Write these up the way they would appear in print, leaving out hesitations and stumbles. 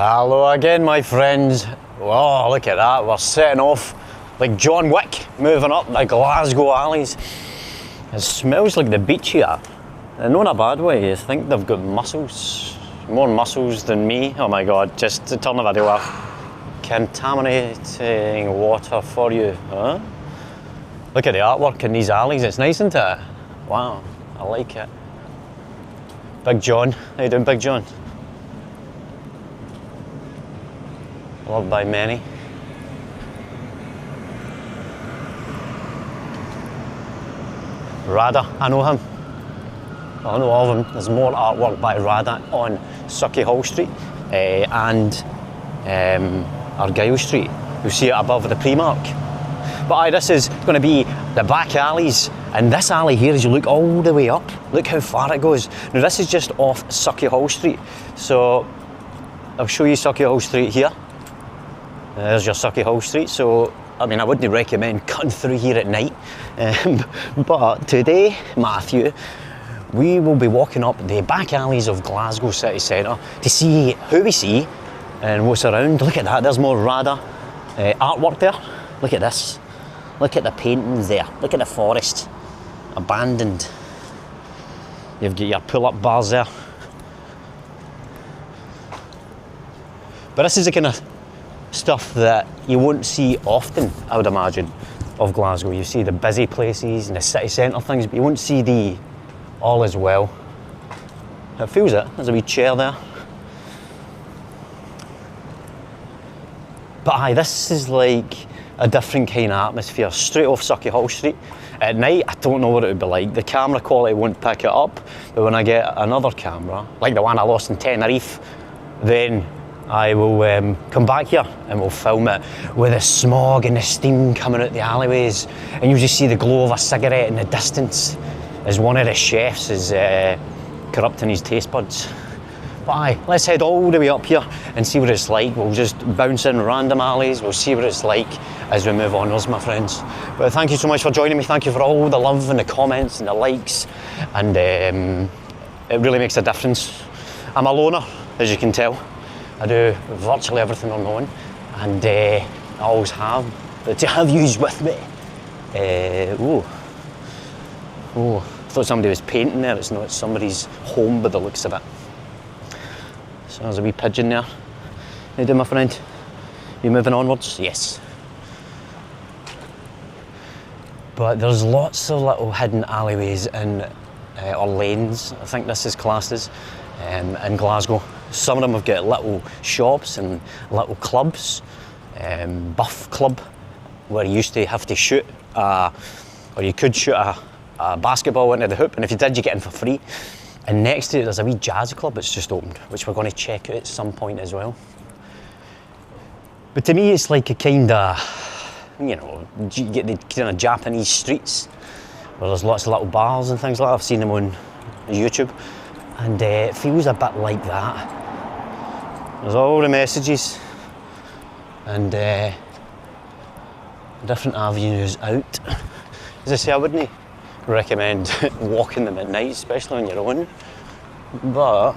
Hello again, my friends. Oh, look at that. We're setting off like John Wick, moving up the Glasgow alleys. It smells like the beach here. And not in a bad way. I think they've got mussels. More mussels than me. Oh my God, just to turn the video off. Contaminating water for you, huh? Look at the artwork in these alleys. It's nice, isn't it? Wow, I like it. Big John. How you doing, Big John? Loved by many. Rada, I know him. I know all of them. There's more artwork by Rada on Sauchiehall Street and Argyle Street. You'll see it above the Primark. But aye, this is going to be the back alleys, and this alley here, as you look all the way up, look how far it goes. Now this is just off Sauchiehall Street, so I'll show you Sauchiehall Street here. There's your Sauchiehall Street. So I mean, I wouldn't recommend cutting through here at night, but today, Matthew, we will be walking up the back alleys of Glasgow City Centre to see who we see and what's around. Look at that, there's more Rada artwork there. Look at this. Look at the paintings there. Look at the forest. Abandoned. You've got your pull-up bars there. But this is the kind of stuff that you won't see often, I would imagine, of Glasgow. You see the busy places and the city centre things, but you won't see the all as well. It feels it. There's a wee chair there. But aye, this is like a different kind of atmosphere, straight off Sauchiehall Street. At night, I don't know what it would be like. The camera quality won't pick it up, but when I get another camera, like the one I lost in Tenerife, then I will come back here and we'll film it with the smog and the steam coming out the alleyways, and you'll just see the glow of a cigarette in the distance as one of the chefs is corrupting his taste buds. But aye, let's head all the way up here and see what it's like. We'll just bounce in random alleys, we'll see what it's like as we move onwards, my friends. But thank you so much for joining me. Thank you for all the love and the comments and the likes, and it really makes a difference. I'm a loner, as you can tell. I do virtually everything on my own, and I always have. But to have yous with me, oh, I thought somebody was painting there. It's not, it's somebody's home by the looks of it. So there's a wee pigeon there. How you doing, my friend? You moving onwards? Yes. But there's lots of little hidden alleyways in, or lanes, I think this is classed as, in Glasgow. Some of them have got little shops and little clubs. Buff Club, where you used to have to shoot, or you could shoot a basketball into the hoop, and if you did, you get in for free. And next to it, there's a wee jazz club that's just opened, which we're going to check out at some point as well. But to me, it's like a kind of, you know, you get the kind of Japanese streets where there's lots of little bars and things like that. I've seen them on YouTube, and it feels a bit like that. There's all the messages and different avenues out. As I say, I wouldn't recommend walking them at night, especially on your own, but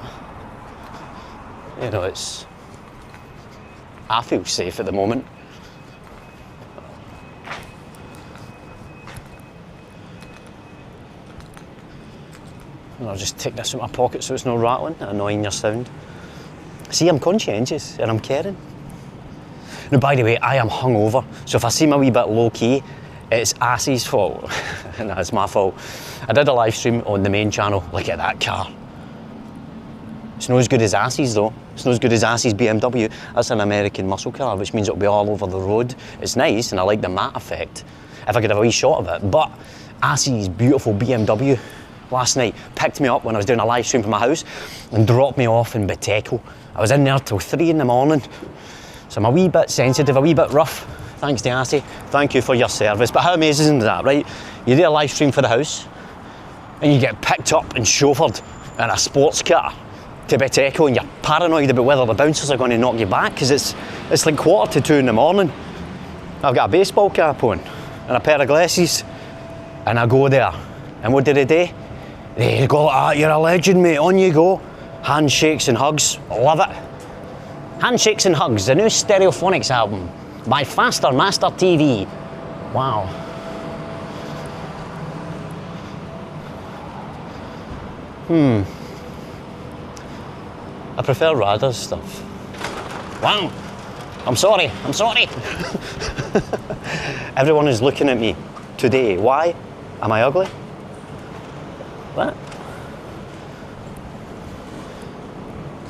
you know, I feel safe at the moment. And I'll just take this out of my pocket so it's not rattling, annoying your sound. See, I'm conscientious and I'm caring. Now, by the way, I am hungover, so if I seem a wee bit low key, it's Assie's fault. No, it's my fault. I did a live stream on the main channel. Look at that car. It's not as good as Assie's though. It's not as good as Assie's BMW. That's an American muscle car, which means it'll be all over the road. It's nice and I like the matte effect, if I could have a wee shot of it. But Assie's beautiful BMW last night picked me up when I was doing a live stream from my house and dropped me off in Biteco. I was in there till 3 in the morning. So I'm a wee bit sensitive, a wee bit rough. Thanks to Assie, thank you for your service. But how amazing is that, right? You do a live stream for the house and you get picked up and chauffeured in a sports car to Biteco, and you're paranoid about whether the bouncers are going to knock you back because it's like 1:45 in the morning. I've got a baseball cap on and a pair of glasses, and I go there, and what do? They go, "Ah, you're a legend, mate, on you go." Handshakes and hugs, love it. Handshakes and Hugs, the new Stereophonics album by Faster Master TV. Wow. I prefer Radha's stuff. Wow. I'm sorry. Everyone is looking at me today. Why? Am I ugly? What?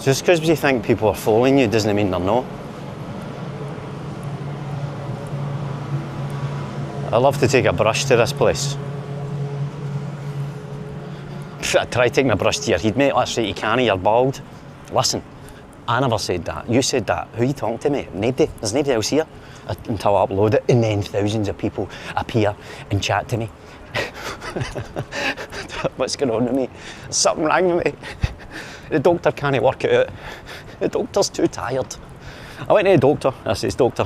Just because you think people are following you doesn't mean they're not. I love to take a brush to this place. I try taking a brush to your head, mate. That's right, you can't, you're bald. Listen, I never said that. You said that. Who are you talking to, mate? Nobody. There's nobody else here until I upload it, and then thousands of people appear and chat to me. What's going on with me? There's something wrong with me. The doctor can't work it out. The doctor's too tired. I went to the doctor. I says, doctor,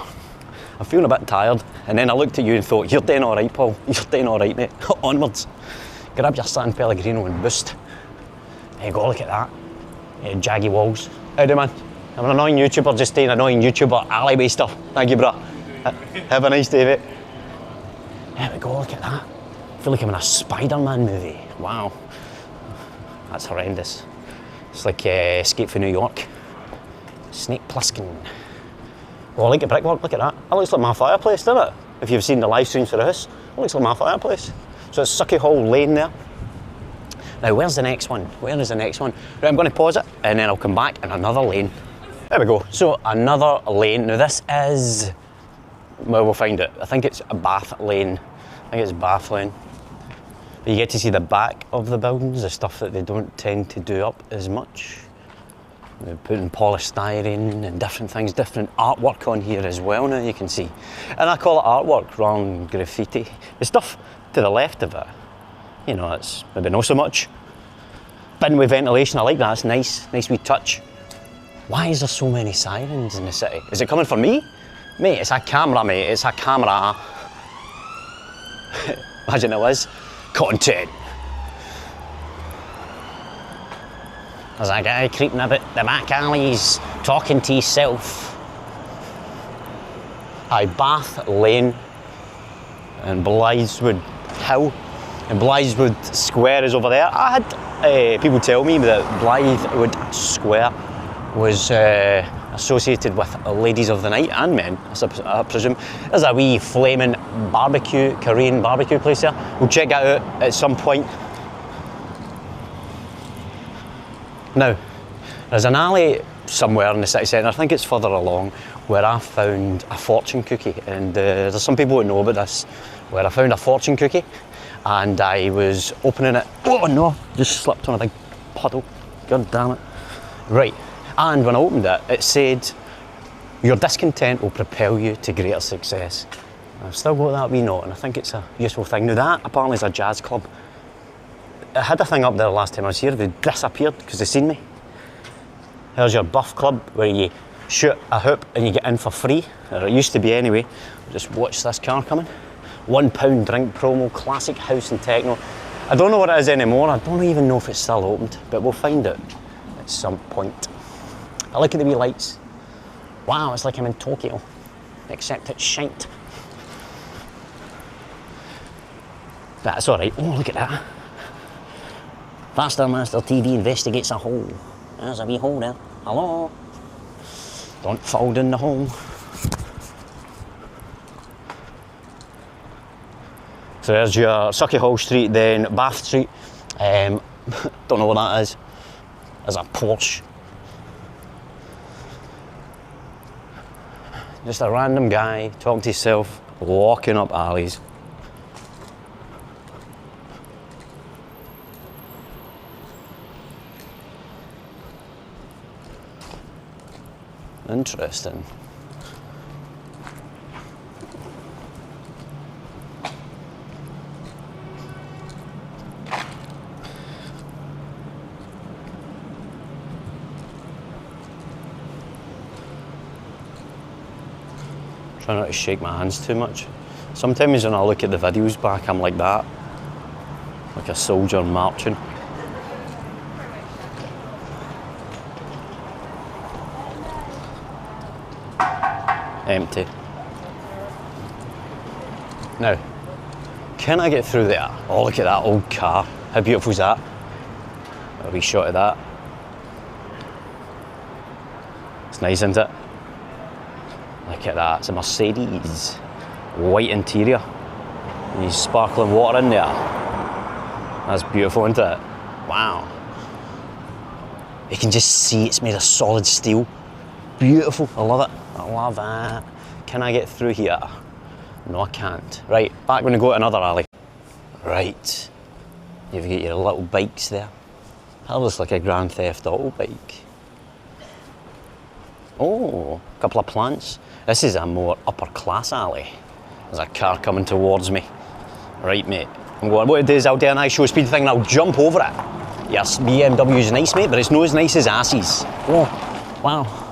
I'm feeling a bit tired. And then I looked at you and thought, you're doing all right, Paul. You're doing all right, mate. Onwards. Grab your San Pellegrino and boost. There you go, look at that. Jaggy walls. How do you, man? I'm an annoying YouTuber, just staying annoying YouTuber alleyway stuff. Thank you, bro. Have a nice day, mate. There we go, look at that. I feel like I'm in a Spider-Man movie. Wow. That's horrendous. It's like Escape from New York. Snake Plissken. Oh, I like the brickwork, look at that. That looks like my fireplace, doesn't it? If you've seen the live streams for the house, it looks like my fireplace. So it's Sucky Hall Lane there. Now, where's the next one? Where is the next one? Right, I'm going to pause it and then I'll come back in another lane. There we go. So, another lane. Now, this is, well, we'll find it. I think it's a Bath Lane. I think it's Bath Lane. But you get to see the back of the buildings, the stuff that they don't tend to do up as much. They're putting polystyrene and different things, different artwork on here as well now, you can see. And I call it artwork rather than graffiti. The stuff to the left of it, you know, it's maybe not so much. Bin with ventilation, I like that, it's nice, nice wee touch. Why is there so many sirens in the city? Is it coming for me? Mate, it's a camera, mate, it's a camera. Imagine it was. Content. There's a guy creeping about the back alleys, talking to himself. Aye, Bath Lane and Blytheswood Hill and Blytheswood Square is over there. I had people tell me that Blytheswood Square was associated with ladies of the night and men, I presume. There's a wee flaming barbecue, Korean barbecue place there. We'll check that out at some point. Now, there's an alley somewhere in the city centre, I think it's further along, where I found a fortune cookie. And there's some people who know about this, where I found a fortune cookie and I was opening it. Oh no, just slipped on a big puddle. God damn it. Right, and when I opened it, it said, your discontent will propel you to greater success. I've still got that wee note and I think it's a useful thing. Now that apparently is a jazz club. I had a thing up there last time I was here, they disappeared because they seen me. Here's your buff club where you shoot a hoop and you get in for free, or it used to be anyway. Just watch this car coming. £1 drink promo, classic house and techno. I don't know what it is anymore, I don't even know if it's still opened, but we'll find it at some point. I look at the wee lights. Wow, it's like I'm in Tokyo, except it's shite. That's alright. Oh, look at that. Faster Master TV investigates a hole. There's a wee hole there. Hello? Don't fall down the hole. So there's your Sucky Hall Street, then Bath Street. Don't know what that is. There's a Porsche. Just a random guy talking to himself, walking up alleys. Interesting. Try not to shake my hands too much. Sometimes when I look at the videos back, I'm like that. Like a soldier marching. Empty. Now, can I get through there? Oh, look at that old car. How beautiful is that? A wee shot of that. It's nice, isn't it? Look at that, it's a Mercedes. White interior. And there's sparkling water in there. That's beautiful, isn't it? Wow. You can just see it's made of solid steel. Beautiful, I love it. I love that. Can I get through here? No, I can't. Right, back when we go to another alley. Right, you've got your little bikes there. That looks like a Grand Theft Auto bike. Oh, a couple of plants. This is a more upper class alley. There's a car coming towards me. Right, mate. I'm going, what it is, I'll do an show speed thing and I'll jump over it. Yes, BMW's nice, mate, but it's not as nice as Assie's. Oh, wow.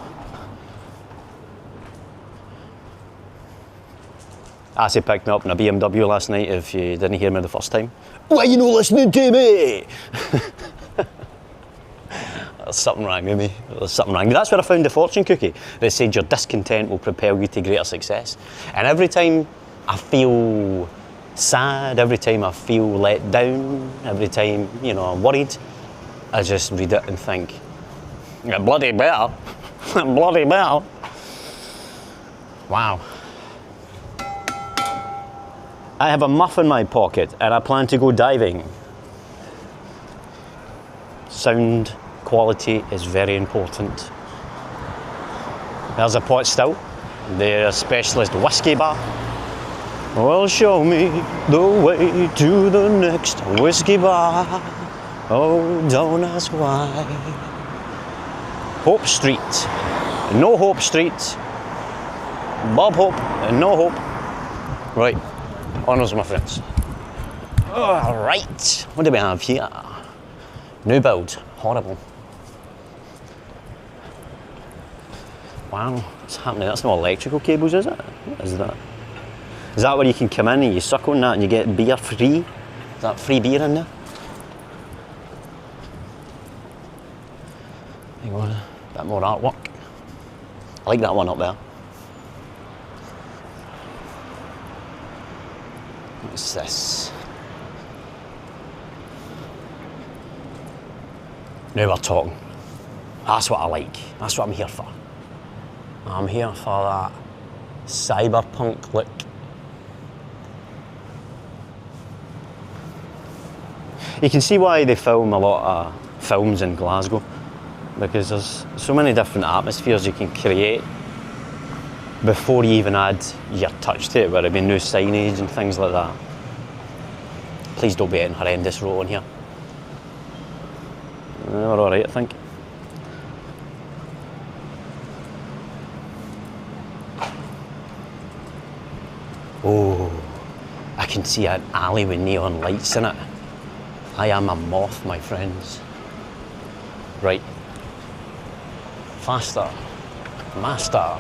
Assie picked me up in a BMW last night, if you didn't hear me the first time. Why are you not listening to me? There's something wrong with me. There's something wrong with me. That's where I found the fortune cookie that said your discontent will propel you to greater success. And every time I feel sad, every time I feel let down, every time, you know, I'm worried, I just read it and think, bloody better, bloody better. Wow. I have a muff in my pocket and I plan to go diving. Sound quality is very important. There's a pot still. They're a specialist whiskey bar. Well, show me the way to the next whiskey bar. Oh, don't ask why. Hope Street. No Hope Street. Bob Hope and no Hope. Right. Honours, my friends. All right, what do we have here? New build, horrible. Wow, what's happening? That's not electrical cables, is it? What is that? Is that where you can come in and you suck on that and you get beer free? Is that free beer in there? Hang on, a bit more artwork. I like that one up there. What's this? Now we're talking. That's what I like. That's what I'm here for. I'm here for that cyberpunk look. You can see why they film a lot of films in Glasgow, because there's so many different atmospheres you can create before you even add your touch to it, whether it be new signage and things like that. Please don't be in horrendous row in here. We're all right, I think. Oh, I can see an alley with neon lights in it. I am a moth, my friends. Right. Faster. Master.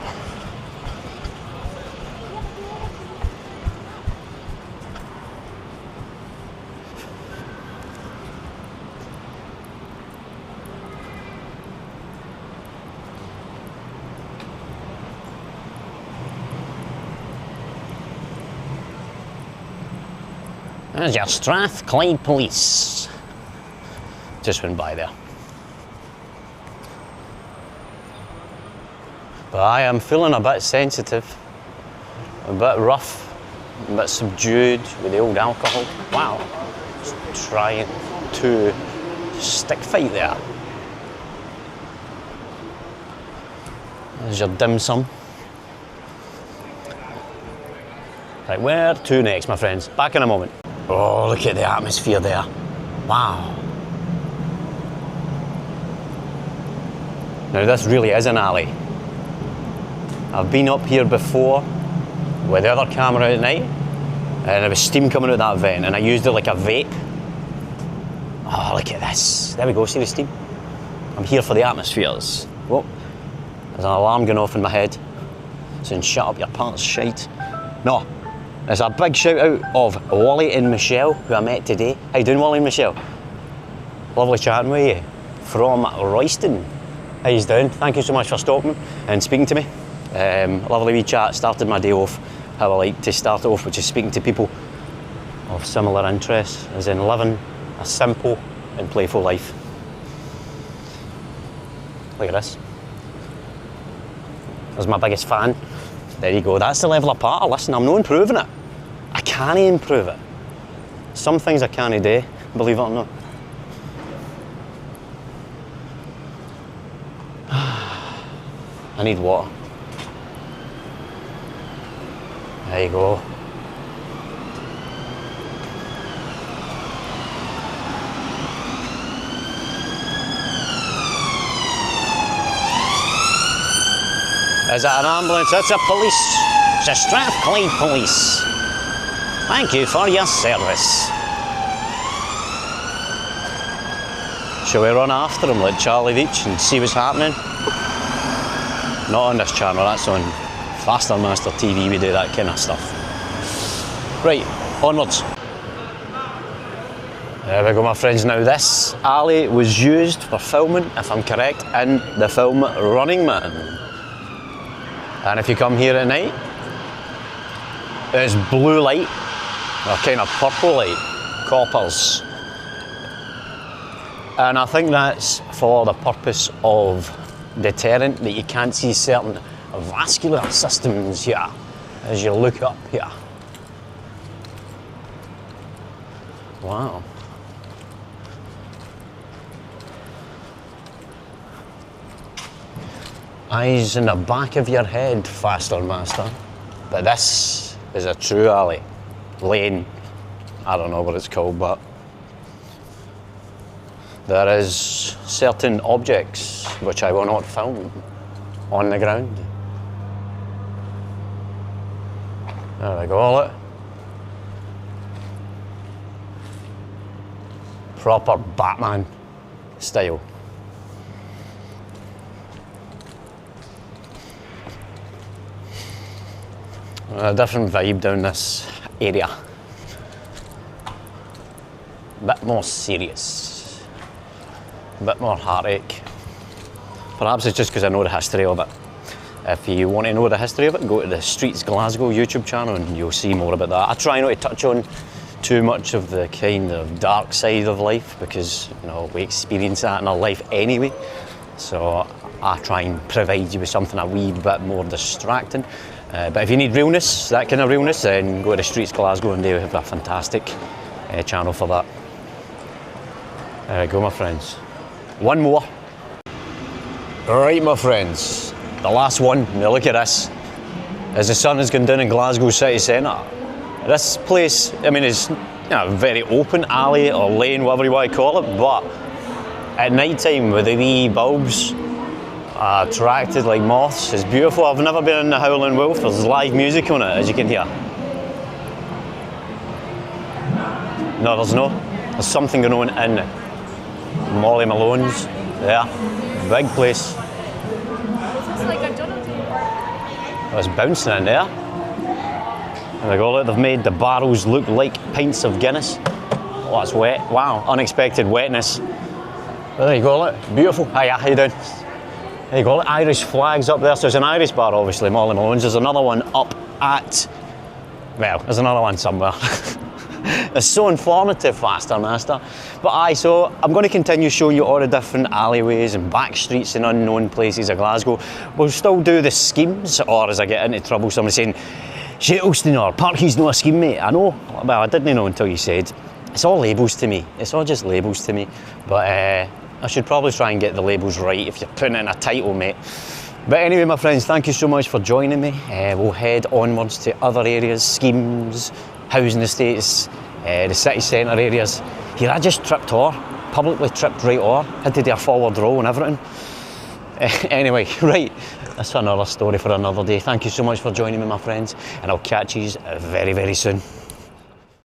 There's your Strathclyde Police. Just went by there. But I am feeling a bit sensitive, a bit rough, a bit subdued with the old alcohol. Wow, just trying to stick fight there. There's your dim sum. Right, where to next, my friends? Back in a moment. Oh, look at the atmosphere there. Wow. Now this really is an alley. I've been up here before with the other camera at night and there was steam coming out that vent and I used it like a vape. Oh, look at this. There we go, see the steam? I'm here for the atmospheres. Whoa, there's an alarm going off in my head saying shut up, your part's shite. No. There's a big shout out of Wally and Michelle, who I met today. How you doing, Wally and Michelle? Lovely chatting with you. From Royston. How you doing? Thank you so much for stopping and speaking to me. Lovely wee chat, started my day off how I like to start it off, which is speaking to people of similar interests, as in living a simple and playful life. Look at this. There's my biggest fan. There you go, that's the level of part. Listen, I'm not improving it. I can't improve it. Some things I can't do, believe it or not. I need water. There you go. Is it an ambulance? It's a police. It's a Strathclyde police. Thank you for your service. Shall we run after him like Charlie Veach and see what's happening? Not on this channel, that's on Faster Master TV, we do that kind of stuff. Right, onwards. There we go, my friends. Now this alley was used for filming, if I'm correct, in the film Running Man. And if you come here at night, it's blue light, or kind of purple light, coppers. And I think that's for the purpose of deterrent, that you can't see certain vascular systems here as you look up here. Wow. Eyes in the back of your head, Faster Master. But this is a true alley. Lane. I don't know what it's called, but there is certain objects which I will not film on the ground. There we go, look. Proper Batman style. A different vibe down this area. Bit more serious. Bit more heartache. Perhaps it's just because I know the history of it. If you want to know the history of it, go to the Streets Glasgow YouTube channel and you'll see more about that. I try not to touch on too much of the kind of dark side of life because, you know, we experience that in our life anyway. So I try and provide you with something a wee bit more distracting. But if you need realness, that kind of realness, then go to the Streets Glasgow and they have a fantastic channel for that. There we go, my friends. One more. Right, my friends. The last one. Now look at this. As the sun has gone down in Glasgow City Centre, this place, I mean, it's, you know, a very open alley or lane, whatever you want to call it, but at night time with the wee bulbs attracted like moths, it's beautiful. I've never been in the Howling Wolf. There's live music on it, as you can hear. No, there's no. There's something going on in Molly Malone's there. Big place. Is this like a donut? Oh, it's bouncing in there. There we go, look, they've made the barrels look like pints of Guinness. Oh, that's wet. Wow, unexpected wetness. But there you go, look, beautiful. Hiya, how you doing? There you go, look, Irish flags up there. So it's an Irish bar, obviously, Molly Malone's. There's another one up at, well, there's another one somewhere. It's so informative, Faster Master. But so I'm going to continue showing you all the different alleyways and back streets and unknown places of Glasgow. We'll still do the schemes, or as I get into trouble, somebody saying, Shettleston or Parky's not a scheme, mate. I know, well, I didn't know until you said. It's all labels to me. It's all just labels to me. But I should probably try and get the labels right if you're putting in a title, mate. But anyway, my friends, thank you so much for joining me. We'll head onwards to other areas, schemes, housing estates, the city centre areas. Here, I just tripped publicly tripped right had to do a forward roll and everything. Anyway, right, that's another story for another day. Thank you so much for joining me, my friends, and I'll catch you very, very soon.